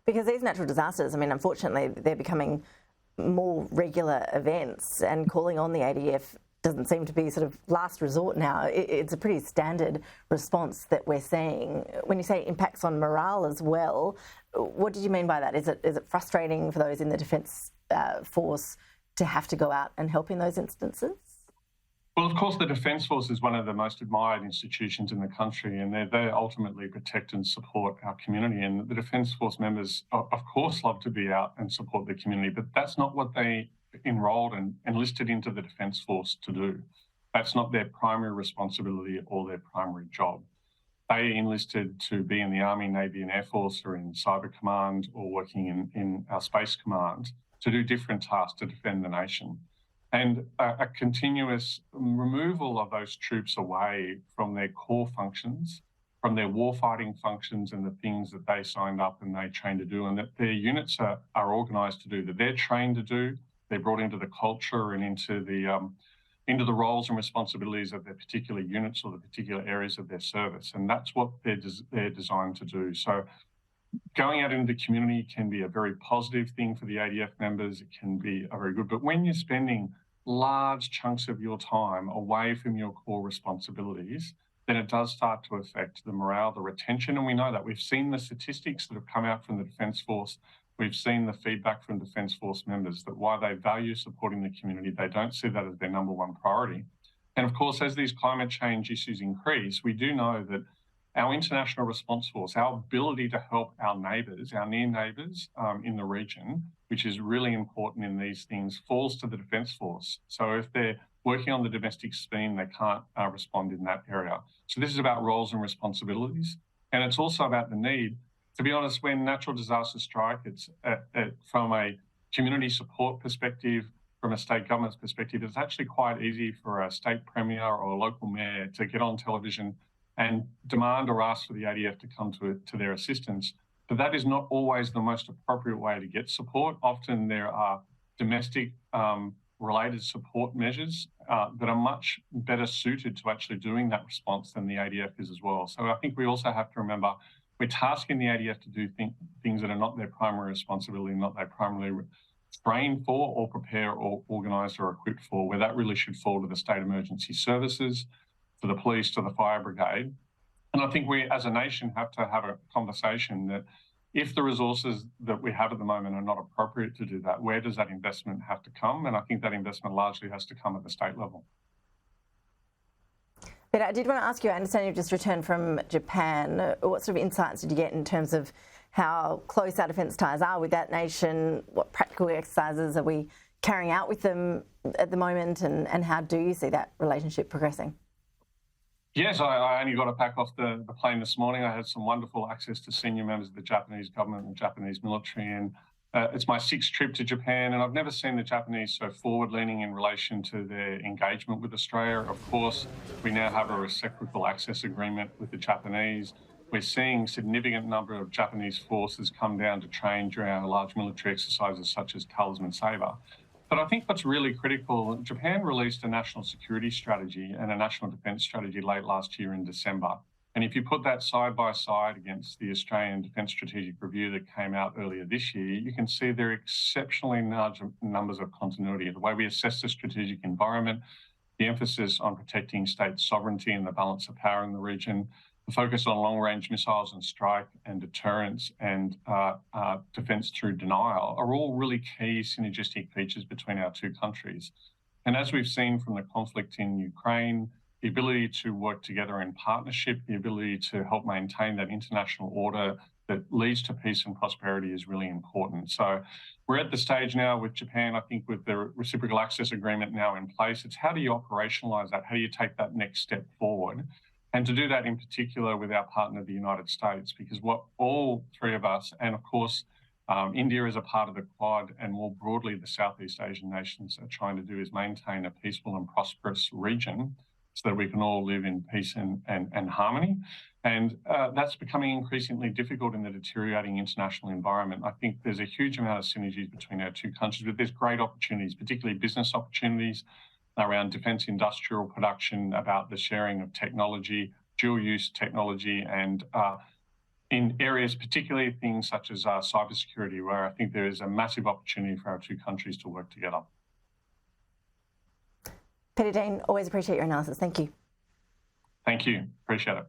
Because these natural disasters, I mean, unfortunately, they're becoming more regular events, and calling on the ADF doesn't seem to be sort of last resort now. It's a pretty standard response that we're seeing. When you say impacts on morale as well, what did you mean by that? Is it frustrating for those in the Defence Force to have to go out and help in those instances? Well, of course, the Defence Force is one of the most admired institutions in the country, and they're there ultimately protect and support our community. And the Defence Force members, of course, love to be out and support the community, but that's not what they enrolled and enlisted into the Defence Force to do. That's not their primary responsibility or their primary job. They enlisted to be in the Army, Navy and Air Force, or in Cyber Command, or working in our Space Command to do different tasks to defend the nation. And a continuous removal of those troops away from their core functions, from their warfighting functions and the things that they signed up and they trained to do, and that their units are organised to do, that they're trained to do, they're brought into the culture and into the roles and responsibilities of their particular units or the particular areas of their service. And that's what they're designed to do. So going out into the community can be a very positive thing for the ADF members. It can be a very good, but when you're spending large chunks of your time away from your core responsibilities, then it does start to affect the morale, the retention. And we know that. We've seen the statistics that have come out from the Defence Force. We've seen the feedback from Defence Force members that while they value supporting the community, they don't see that as their number one priority. And of course, as these climate change issues increase, we do know that our international response force, our ability to help our neighbours, our near neighbours in the region, which is really important in these things, falls to the Defence Force. So if they're working on the domestic scheme, they can't respond in that area. So this is about roles and responsibilities. And it's also about the need. To be honest, when natural disasters strike, it's from a community support perspective, from a state government's perspective, it's actually quite easy for a state premier or a local mayor to get on television and demand or ask for the ADF to come to their assistance. But that is not always the most appropriate way to get support. Often there are domestic related support measures that are much better suited to actually doing that response than the ADF is as well. So I think we also have to remember we're tasking the ADF to do things that are not their primary responsibility, not their primarily trained for or prepare or organised or equipped for, where that really should fall to the state emergency services, to the police, to the fire brigade. And I think we as a nation have to have a conversation that if the resources that we have at the moment are not appropriate to do that, where does that investment have to come? And I think that investment largely has to come at the state level. But I did want to ask you, I understand you've just returned from Japan. What sort of insights did you get in terms of how close our defence ties are with that nation? What practical exercises are we carrying out with them at the moment? And how do you see that relationship progressing? Yes, I only got to pack off the plane this morning. I had some wonderful access to senior members of the Japanese government and Japanese military. And it's my 6th trip to Japan, and I've never seen the Japanese so forward-leaning in relation to their engagement with Australia. Of course, we now have a reciprocal access agreement with the Japanese. We're seeing a significant number of Japanese forces come down to train during our large military exercises such as Talisman Sabre. But I think what's really critical, Japan released a national security strategy and a national defence strategy late last year in December. And if you put that side by side against the Australian Defence Strategic Review that came out earlier this year, you can see there are exceptionally large numbers of continuity. The way we assess the strategic environment, the emphasis on protecting state sovereignty and the balance of power in the region, the focus on long-range missiles and strike and deterrence and defence through denial are all really key synergistic features between our two countries. And as we've seen from the conflict in Ukraine, the ability to work together in partnership, the ability to help maintain that international order that leads to peace and prosperity is really important. So we're at the stage now with Japan, I think with the reciprocal access agreement now in place, it's how do you operationalise that? How do you take that next step forward? And to do that in particular with our partner, the United States, because what all three of us, and of course, India is a part of the Quad, and more broadly, the Southeast Asian nations are trying to do is maintain a peaceful and prosperous region so that we can all live in peace and harmony. And that's becoming increasingly difficult in the deteriorating international environment. I think there's a huge amount of synergies between our two countries, but there's great opportunities, particularly business opportunities around defence industrial production, about the sharing of technology, dual-use technology, and in areas, particularly things such as cybersecurity, where I think there is a massive opportunity for our two countries to work together. Peter Dean, always appreciate your analysis. Thank you. Thank you. Appreciate it.